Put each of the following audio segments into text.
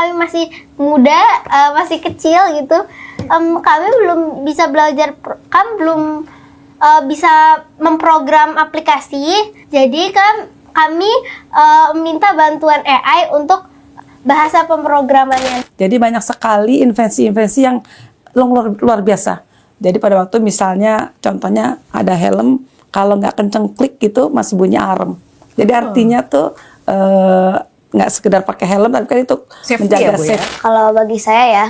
kami masih muda, masih kecil gitu, kami belum bisa belajar, kami belum bisa memprogram aplikasi. Jadi kami minta bantuan AI untuk bahasa pemrogramannya. Jadi banyak sekali invensi-invensi yang luar biasa. Jadi pada waktu misalnya contohnya ada helm, kalau nggak kenceng klik gitu masih bunyi alarm. Jadi artinya tuh nggak sekedar pakai helm, tapi kan itu Safety menjaga ya, Bu, ya? safe. Kalau bagi saya ya,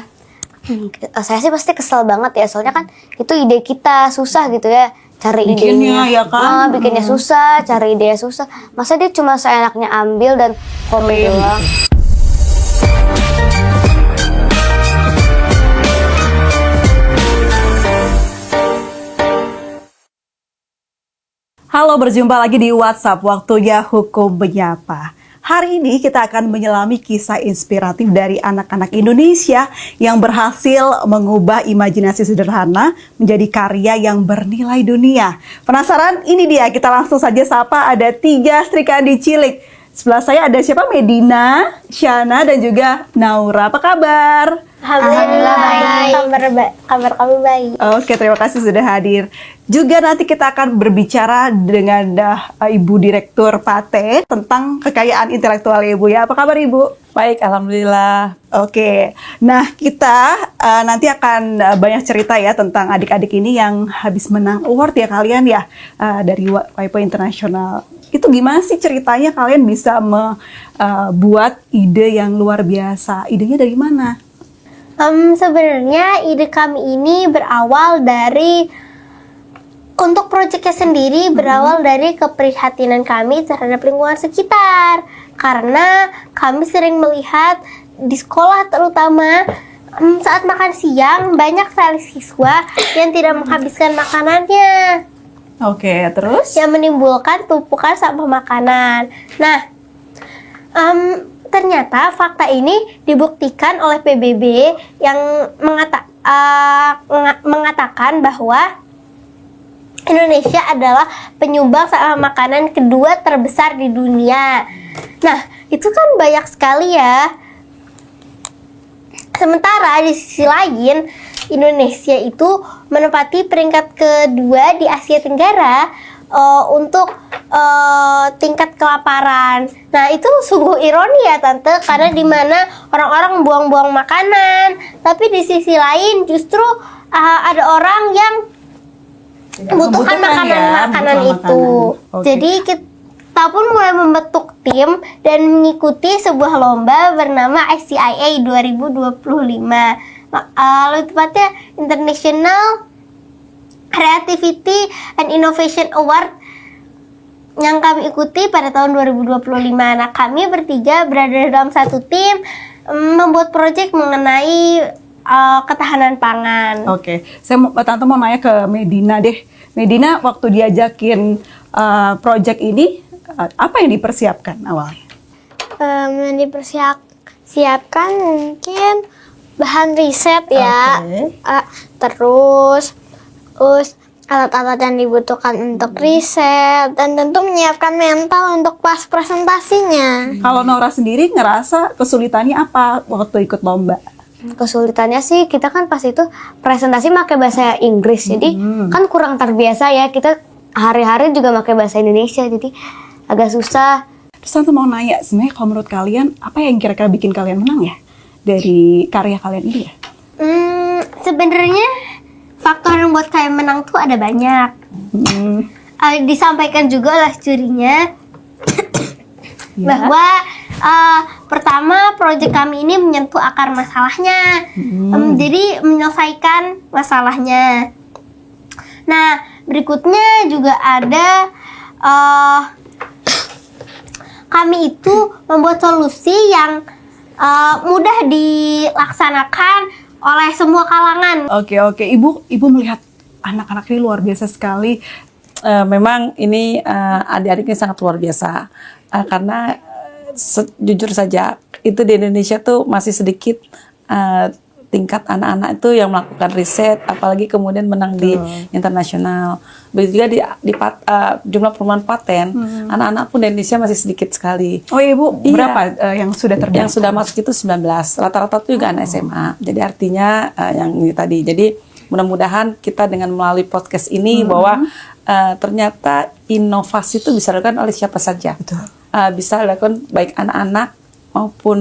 saya sih pasti kesel banget ya, soalnya kan itu ide kita susah gitu ya, cari Bikinnya, idenya, ya kan? bikinnya susah, cari ide susah. Masa dia cuma seenaknya ambil dan copy doang. Halo, berjumpa lagi di WhatsApp, waktunya Hukum Menyapa. Hari ini kita akan menyelami kisah inspiratif dari anak-anak Indonesia yang berhasil mengubah imajinasi sederhana menjadi karya yang bernilai dunia. Penasaran? Ini dia, kita langsung saja sapa, ada 3 Sri Kandi cilik. Sebelah saya ada siapa? Medina, Shana, dan juga Naura. Apa kabar? Alhamdulillah baik. Kabar kami baik. Oke, terima kasih sudah hadir. Juga nanti kita akan berbicara dengan Ibu Direktur PATE tentang kekayaan intelektual Ibu ya. Apa kabar Ibu? Baik, alhamdulillah. Oke, nah kita nanti akan banyak cerita ya tentang adik-adik ini yang habis menang award ya kalian ya dari WIPO Internasional. Itu gimana sih ceritanya kalian bisa membuat ide yang luar biasa? Idenya dari mana? Sebenarnya ide kami ini berawal dari, untuk proyeknya sendiri berawal dari keprihatinan kami terhadap lingkungan sekitar. Karena kami sering melihat di sekolah terutama saat makan siang banyak sekali siswa yang tidak menghabiskan makanannya, Oke, terus? yang menimbulkan tumpukan sampah makanan. Nah, ternyata fakta ini dibuktikan oleh PBB yang mengatakan bahwa Indonesia adalah penyumbang sampah makanan kedua terbesar di dunia. Nah, itu kan banyak sekali ya. Sementara di sisi lain, Indonesia itu menempati peringkat kedua di Asia Tenggara untuk tingkat kelaparan. Nah, itu sungguh ironi ya Tante, karena di mana orang-orang buang-buang makanan, tapi di sisi lain justru ada orang yang membutuhkan makanan itu. Oke. Jadi kita pun mulai membentuk tim dan mengikuti sebuah lomba bernama ICIA 2025. Lebih tepatnya International Creativity and Innovation Award yang kami ikuti pada tahun 2025. Nah, kami bertiga berada dalam satu tim membuat proyek mengenai ketahanan pangan. Oke, Tante mau nanya ke Medina deh. Medina, waktu diajakin project ini, apa yang dipersiapkan awalnya? Yang dipersiapkan mungkin bahan riset ya. Oke. Terus alat-alat yang dibutuhkan untuk riset, dan tentu menyiapkan mental untuk pas presentasinya. Kalau Nora sendiri ngerasa kesulitannya apa waktu ikut lomba? Kesulitannya sih kita kan pas itu presentasi pakai bahasa Inggris, jadi kan kurang terbiasa ya, kita hari-hari juga pakai bahasa Indonesia, jadi agak susah. Terus Tante mau nanya, sebenarnya kalau menurut kalian, apa yang kira-kira bikin kalian menang ya? Dari karya kalian ini ya? Sebenarnya faktor yang buat kalian menang tuh ada banyak. Disampaikan juga oleh jurinya bahwa pertama proyek kami ini menyentuh akar masalahnya, jadi menyelesaikan masalahnya. Nah, berikutnya juga ada kami itu membuat solusi yang mudah dilaksanakan oleh semua kalangan. Oke. Ibu melihat anak-anak ini luar biasa sekali. Memang ini adik-adik ini sangat luar biasa. Karena jujur saja itu di Indonesia tuh masih sedikit tingkat anak-anak itu yang melakukan riset, apalagi kemudian menang di internasional. Begitu juga jumlah permohonan paten, anak-anak pun di Indonesia masih sedikit sekali. Oh Ibu, berapa yang sudah terdaftar? Yang sudah masuk itu 19, rata-rata itu juga anak SMA. Jadi artinya yang ini tadi. Jadi mudah-mudahan kita dengan melalui podcast ini bahwa ternyata inovasi itu bisa dilakukan oleh siapa saja. Bisa dilakukan baik anak-anak maupun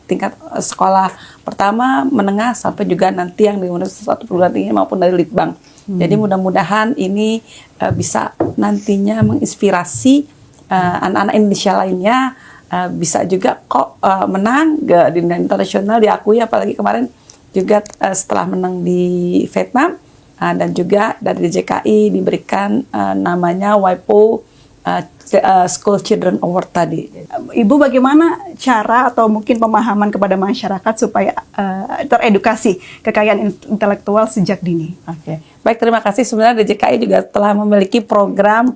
tingkat sekolah pertama, menengah, sampai juga nanti yang di suatu perguruan tinggi maupun dari Litbang. Jadi mudah-mudahan ini bisa nantinya menginspirasi anak-anak Indonesia lainnya, bisa juga kok menang di internasional, diakui, apalagi kemarin juga setelah menang di Vietnam, dan juga dari DJKI diberikan namanya WIPO School Children Award tadi. Ibu, bagaimana cara atau mungkin pemahaman kepada masyarakat supaya teredukasi kekayaan intelektual sejak dini? Oke, baik, terima kasih. Sebenarnya DJKI juga telah memiliki program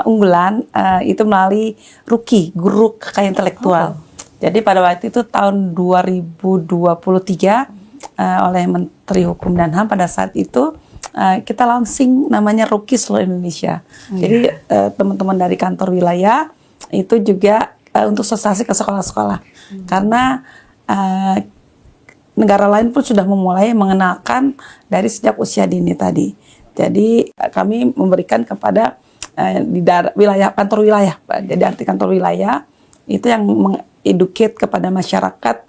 unggulan itu melalui RUKI, Guru Kekayaan Intelektual. Jadi pada waktu itu tahun 2023 oleh Menteri Hukum dan HAM pada saat itu kita launching namanya RUKI seluruh Indonesia. Jadi teman-teman dari kantor wilayah itu juga untuk sosialisasi ke sekolah-sekolah. Karena negara lain pun sudah memulai mengenalkan dari sejak usia dini tadi. Jadi kami memberikan kepada di wilayah kantor wilayah, jadi arti kantor wilayah itu yang mengeduket kepada masyarakat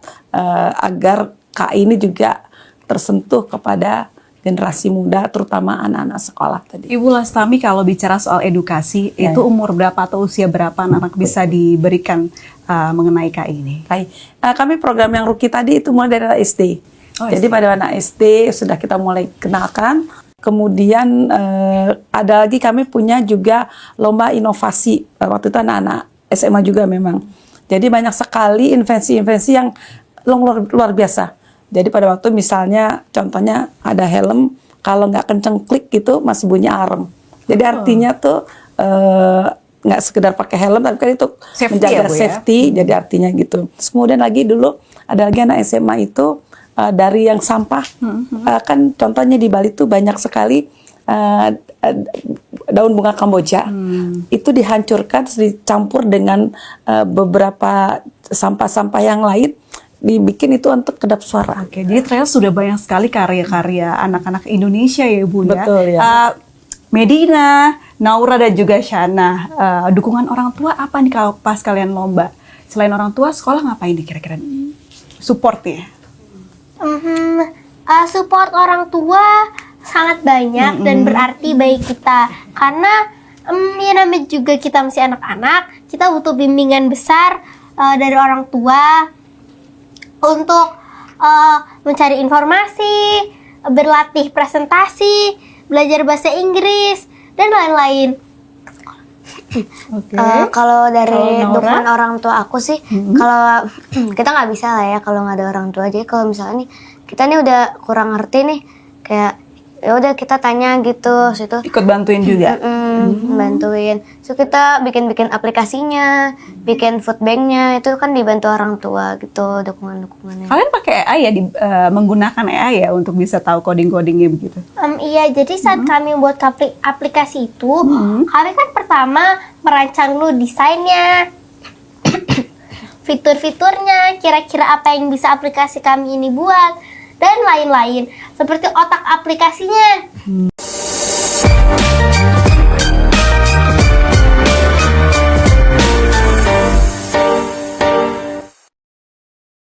agar KI ini juga tersentuh kepada generasi muda, terutama anak-anak sekolah tadi. Ibu Lastami, kalau bicara soal edukasi, itu umur berapa atau usia berapa anak bisa diberikan mengenai KI ini? Baik, kami program yang RUKI tadi itu mulai dari SD. Jadi pada anak SD sudah kita mulai kenalkan. Kemudian ada lagi kami punya juga lomba inovasi. Waktu itu anak-anak SMA juga memang. Jadi banyak sekali invensi-invensi yang luar biasa. Jadi pada waktu misalnya contohnya ada helm, kalau nggak kenceng klik gitu masih bunyi alarm. Jadi artinya tuh nggak sekedar pakai helm, tapi kan itu safety, menjaga safety. Jadi artinya gitu. Terus kemudian lagi dulu ada lagi anak SMA itu dari yang sampah, kan contohnya di Bali tuh banyak sekali daun bunga Kamboja. Itu dihancurkan, dicampur dengan beberapa sampah-sampah yang lain, dibikin itu untuk kedap suara. Oke, jadi ternyata sudah banyak sekali karya-karya anak-anak Indonesia ya Ibu. Betul ya. Medina, Naura dan juga Shana, dukungan orang tua apa nih kalau pas kalian lomba? Selain orang tua, sekolah ngapain nih kira-kira? Supportnya? Support orang tua sangat banyak dan berarti bagi kita. Karena ya namanya juga kita masih anak-anak, kita butuh bimbingan besar dari orang tua untuk mencari informasi, berlatih presentasi, belajar bahasa Inggris, dan lain-lain. Kalau dari dukungan orang tua aku sih, kalau kita nggak bisa lah ya kalau nggak ada orang tua. Jadi kalau misalnya nih kita nih udah kurang ngerti nih, kayak ya udah kita tanya gitu, situ ikut bantuin juga. Bantuin. So kita bikin aplikasinya, bikin food banknya, itu kan dibantu orang tua gitu, dukungannya. Kalian pakai AI ya, menggunakan AI ya untuk bisa tahu coding-codingnya begitu? Iya, jadi saat kami buat aplikasi itu, kami kan pertama merancang dulu desainnya, fitur-fiturnya, kira-kira apa yang bisa aplikasi kami ini buat, dan lain-lain, seperti otak aplikasinya.